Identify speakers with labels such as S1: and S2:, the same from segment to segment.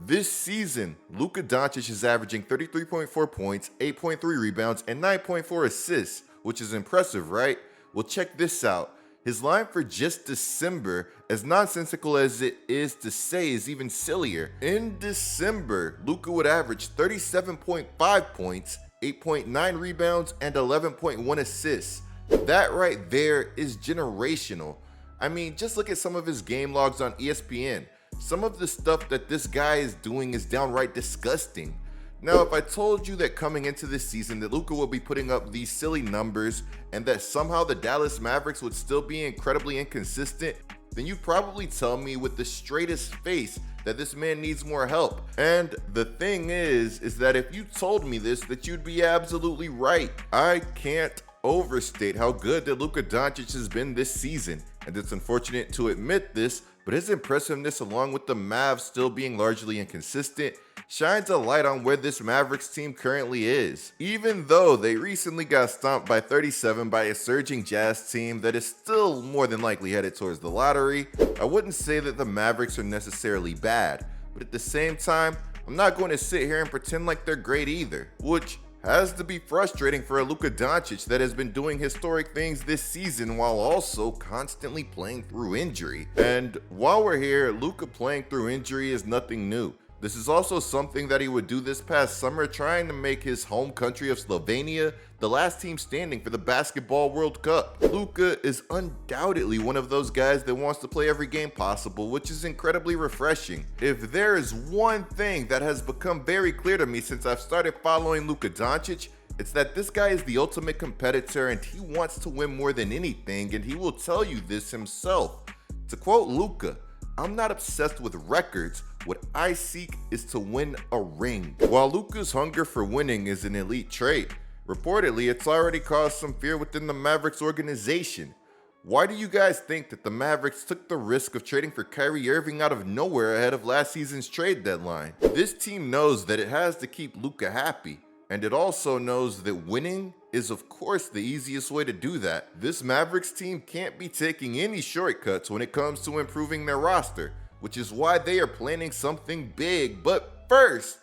S1: This season, Luka Donic is averaging 33.4 points, 8.3 rebounds, and 9.4 assists, which is impressive, right? Well, check this out. His line for just December, as nonsensical as it is to say, is even sillier. In December, Luka would average 37.5 points, 8.9 rebounds, and 11.1 assists. That right there is generational. I mean, just look at some of his game logs on ESPN. Some of the stuff that this guy is doing is downright disgusting. Now, if I told you that coming into this season that Luka would be putting up these silly numbers and that somehow the Dallas Mavericks would still be incredibly inconsistent, then you'd probably tell me with the straightest face that this man needs more help. And the thing is that if you told me this, that you'd be absolutely right. I can't overstate how good that Luka Donic has been this season, and it's unfortunate to admit this, but his impressiveness, along with the Mavs still being largely inconsistent, shines a light on where this Mavericks team currently is. Even though they recently got stomped by 37 by a surging Jazz team that is still more than likely headed towards the lottery, I wouldn't say that the Mavericks are necessarily bad, but at the same time, I'm not going to sit here and pretend like they're great either, which has to be frustrating for a Luka Donic that has been doing historic things this season while also constantly playing through injury. And while we're here, Luka playing through injury is nothing new. This is also something that he would do this past summer, trying to make his home country of Slovenia the last team standing for the Basketball World Cup. Luka is undoubtedly one of those guys that wants to play every game possible, which is incredibly refreshing. If there is one thing that has become very clear to me since I've started following Luka Donic, it's that this guy is the ultimate competitor and he wants to win more than anything, and he will tell you this himself. To quote Luka, "I'm not obsessed with records. What I seek is to win a ring." While Luka's hunger for winning is an elite trait, reportedly it's already caused some fear within the Mavericks organization. Why do you guys think that the Mavericks took the risk of trading for Kyrie Irving out of nowhere ahead of last season's trade deadline? This team knows that it has to keep Luka happy, and it also knows that winning is of course the easiest way to do that. This Mavericks team can't be taking any shortcuts when it comes to improving their roster, which is why they are planning something big. But first,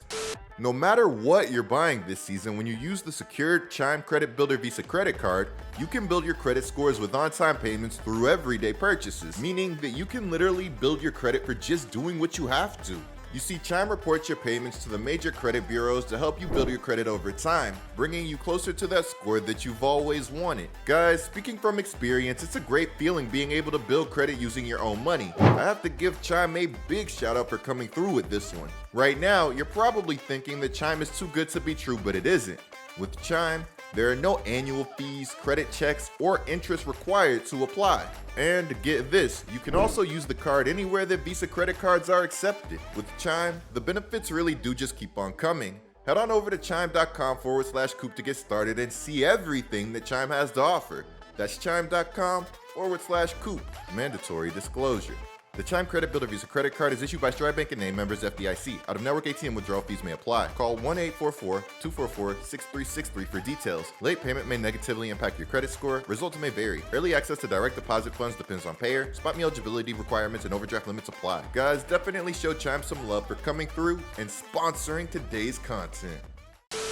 S1: no matter what you're buying this season, when you use the secured Chime Credit Builder Visa credit card, you can build your credit scores with on-time payments through everyday purchases, meaning that you can literally build your credit for just doing what you have to. You see, Chime reports your payments to the major credit bureaus to help you build your credit over time, bringing you closer to that score that you've always wanted. Guys, speaking from experience, it's a great feeling being able to build credit using your own money. I have to give Chime a big shout out for coming through with this one. Right now, you're probably thinking that Chime is too good to be true, but it isn't. With Chime, there are no annual fees, credit checks, or interest required to apply. And get this, you can also use the card anywhere that Visa credit cards are accepted. With Chime, the benefits really do just keep on coming. Head on over to chime.com/coop to get started and see everything that Chime has to offer. That's chime.com/coop. Mandatory disclosure. The Chime Credit Builder Visa credit card is issued by Stride Bank and name members FDIC. Out-of-network ATM withdrawal fees may apply. Call 1-844-244-6363 for details. Late payment may negatively impact your credit score. Results may vary. Early access to direct deposit funds depends on payer. Spot me eligibility requirements and overdraft limits apply. Guys, definitely show Chime some love for coming through and sponsoring today's content.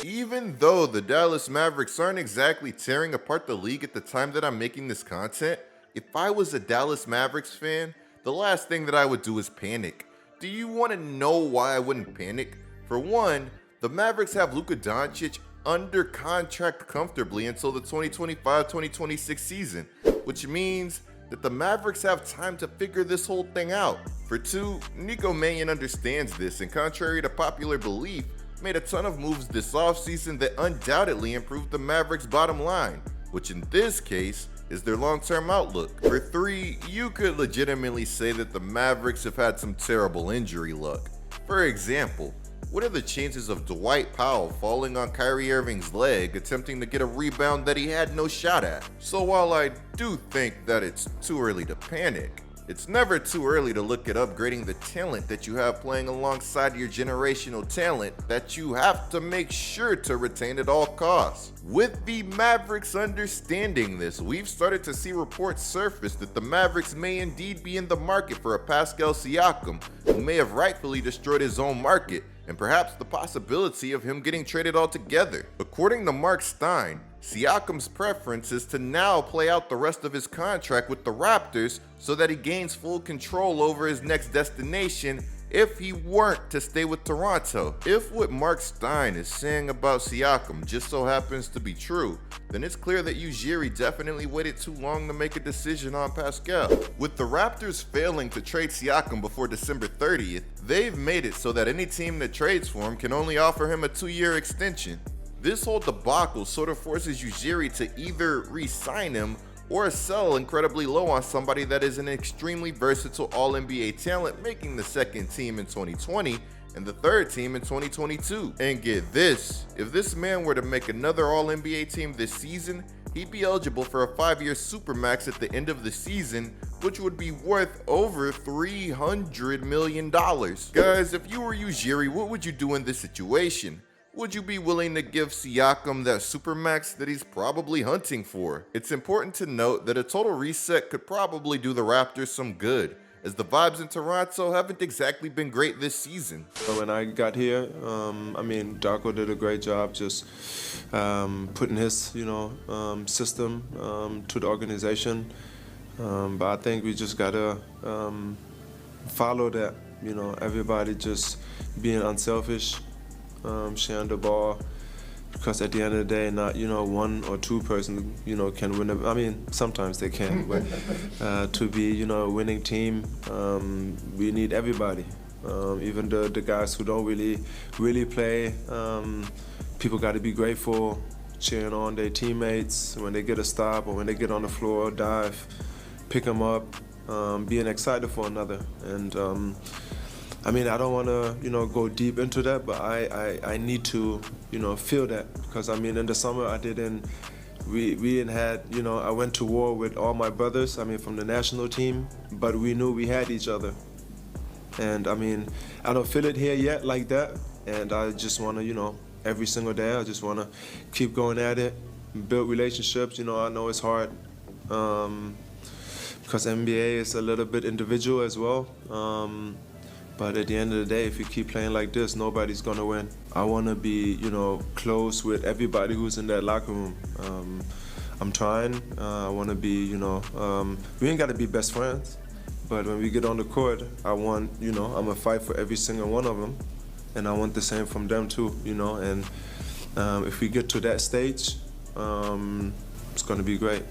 S1: Even though the Dallas Mavericks aren't exactly tearing apart the league at the time that I'm making this content, if I was a Dallas Mavericks fan, the last thing that I would do is panic. Do you want to know why I wouldn't panic? For one, the Mavericks have Luka Donic under contract comfortably until the 2025-2026 season, which means that the Mavericks have time to figure this whole thing out. For two, Nico Mannion understands this and, contrary to popular belief, made a ton of moves this offseason that undoubtedly improved the Mavericks' bottom line, which in this case is their long-term outlook. For three, you could legitimately say that the Mavericks have had some terrible injury luck. For example, what are the chances of Dwight Powell falling on Kyrie Irving's leg attempting to get a rebound that he had no shot at? So while I do think that it's too early to panic, It's never too early to look at upgrading the talent that you have playing alongside your generational talent that you have to make sure to retain at all costs. With the Mavericks understanding this, we've started to see reports surface that the Mavericks may indeed be in the market for a Pascal Siakam, who may have rightfully destroyed his own market, and perhaps the possibility of him getting traded altogether. According to Mark Stein, Siakam's preference is to now play out the rest of his contract with the Raptors so that he gains full control over his next destination if he weren't to stay with Toronto. If what Mark Stein is saying about Siakam just so happens to be true, then it's clear that Ujiri definitely waited too long to make a decision on Pascal. With the Raptors failing to trade Siakam before December 30th, they've made it so that any team that trades for him can only offer him a 2-year extension. This whole debacle sort of forces Ujiri to either re-sign him or sell incredibly low on somebody that is an extremely versatile All-NBA talent, making the second team in 2020 and the third team in 2022. And get this, if this man were to make another All-NBA team this season, he'd be eligible for a 5-year Supermax at the end of the season, which would be worth over $300 million. Guys, if you were Ujiri, what would you do in this situation? Would you be willing to give Siakam that supermax that he's probably hunting for? It's important to note that a total reset could probably do the Raptors some good, as the vibes in Toronto haven't exactly been great this season.
S2: When I got here, Darko did a great job just putting his, system to the organization. But I think we just gotta follow that. Everybody just being unselfish. Sharing the ball, because at the end of the day, not one or two person can win. Sometimes they can, but to be a winning team, we need everybody. Even the guys who don't really play. People got to be grateful, cheering on their teammates when they get a stop or when they get on the floor, dive, pick them up, being excited for another. And I don't want to, go deep into that, but I need to, feel that, because in the summer we didn't had, I went to war with all my brothers, from the national team, but we knew we had each other. And I don't feel it here yet like that, and I just want to, every single day, I just want to keep going at it, build relationships. I know it's hard, because NBA is a little bit individual as well. But at the end of the day, if you keep playing like this, nobody's gonna win. I wanna be, close with everybody who's in that locker room. I'm trying. I wanna be, we ain't gotta be best friends, but when we get on the court, I want, I'm gonna fight for every single one of them, and I want the same from them too, And if we get to that stage, it's gonna be great.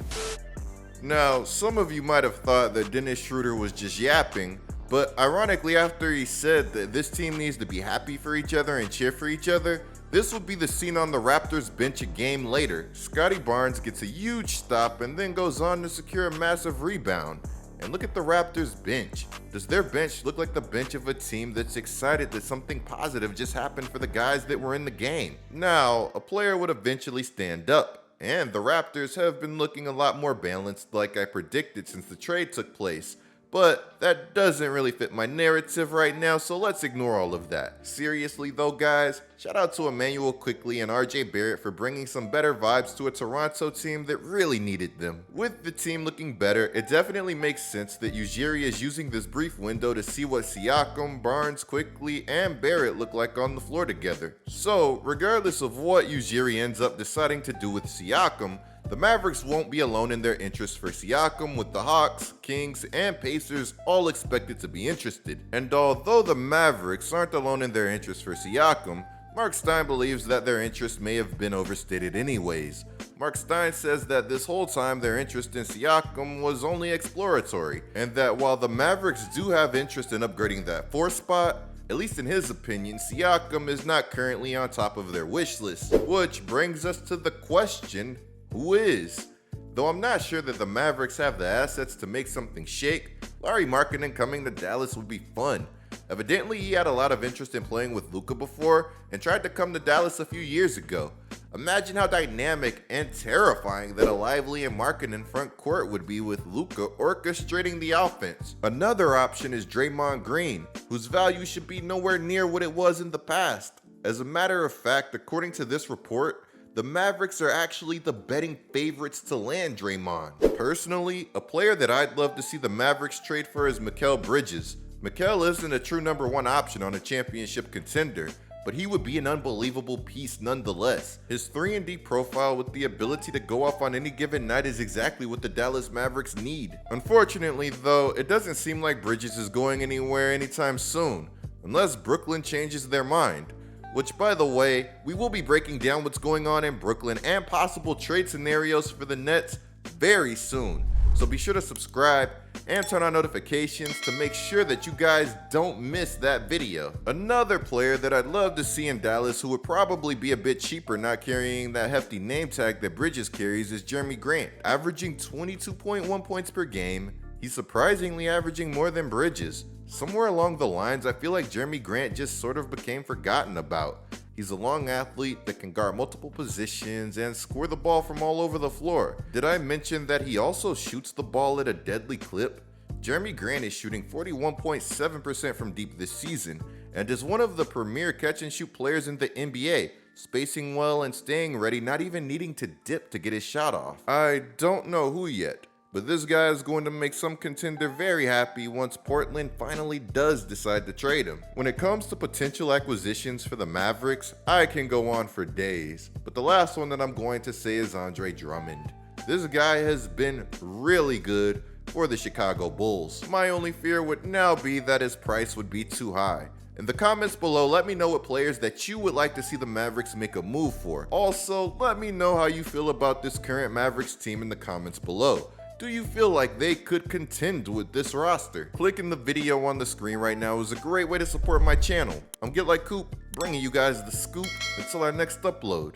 S1: Now, some of you might have thought that Dennis Schroeder was just yapping. But ironically, after he said that this team needs to be happy for each other and cheer for each other, this will be the scene on the Raptors bench a game later. Scotty Barnes gets a huge stop and then goes on to secure a massive rebound. And look at the Raptors bench. Does their bench look like the bench of a team that's excited that something positive just happened for the guys that were in the game? Now, a player would eventually stand up. And the Raptors have been looking a lot more balanced like I predicted since the trade took place. But that doesn't really fit my narrative right now, so let's ignore all of that. Seriously though, guys, shout out to Emmanuel Quickley and RJ Barrett for bringing some better vibes to a Toronto team that really needed them. With the team looking better, it definitely makes sense that Ujiri is using this brief window to see what Siakam, Barnes, Quickley, and Barrett look like on the floor together. So, regardless of what Ujiri ends up deciding to do with Siakam, the Mavericks won't be alone in their interest for Siakam, with the Hawks, Kings, and Pacers all expected to be interested. And although the Mavericks aren't alone in their interest for Siakam, Mark Stein believes that their interest may have been overstated anyways. Mark Stein says that this whole time their interest in Siakam was only exploratory, and that while the Mavericks do have interest in upgrading that 4 spot, at least in his opinion, Siakam is not currently on top of their wish list. Which brings us to the question, who is? Though I'm not sure that the Mavericks have the assets to make something shake, Lauri Markkanen coming to Dallas would be fun. Evidently, he had a lot of interest in playing with Luka before and tried to come to Dallas a few years ago. Imagine how dynamic and terrifying that a lively and marketing front court would be with Luka orchestrating the offense. Another option is Draymond Green, whose value should be nowhere near what it was in the past. As a matter of fact, according to this report, the Mavericks are actually the betting favorites to land Draymond. Personally, a player that I'd love to see the Mavericks trade for is Mikal Bridges. Mikal isn't a true number one option on a championship contender, but he would be an unbelievable piece nonetheless. His 3-and-D profile with the ability to go off on any given night is exactly what the Dallas Mavericks need. Unfortunately though, it doesn't seem like Bridges is going anywhere anytime soon, unless Brooklyn changes their mind. Which, by the way, we will be breaking down what's going on in Brooklyn and possible trade scenarios for the Nets very soon. So be sure to subscribe and turn on notifications to make sure that you guys don't miss that video. Another player that I'd love to see in Dallas who would probably be a bit cheaper not carrying that hefty name tag that Bridges carries is Jerami Grant. Averaging 22.1 points per game, he's surprisingly averaging more than Bridges. Somewhere along the lines, I feel like Jerami Grant just sort of became forgotten about. He's a long athlete that can guard multiple positions and score the ball from all over the floor. Did I mention that he also shoots the ball at a deadly clip? Jerami Grant is shooting 41.7% from deep this season and is one of the premier catch and shoot players in the NBA, spacing well and staying ready, not even needing to dip to get his shot off. I don't know who yet, but this guy is going to make some contender very happy once Portland finally does decide to trade him. When it comes to potential acquisitions for the Mavericks, I can go on for days, but the last one that I'm going to say is Andre Drummond. This guy has been really good for the Chicago Bulls. My only fear would now be that his price would be too high. In the comments below, let me know what players that you would like to see the Mavericks make a move for. Also, let me know how you feel about this current Mavericks team in the comments below. Do you feel like they could contend with this roster? Clicking the video on the screen right now is a great way to support my channel. I'm GetLikeCoop, bringing you guys the scoop until our next upload.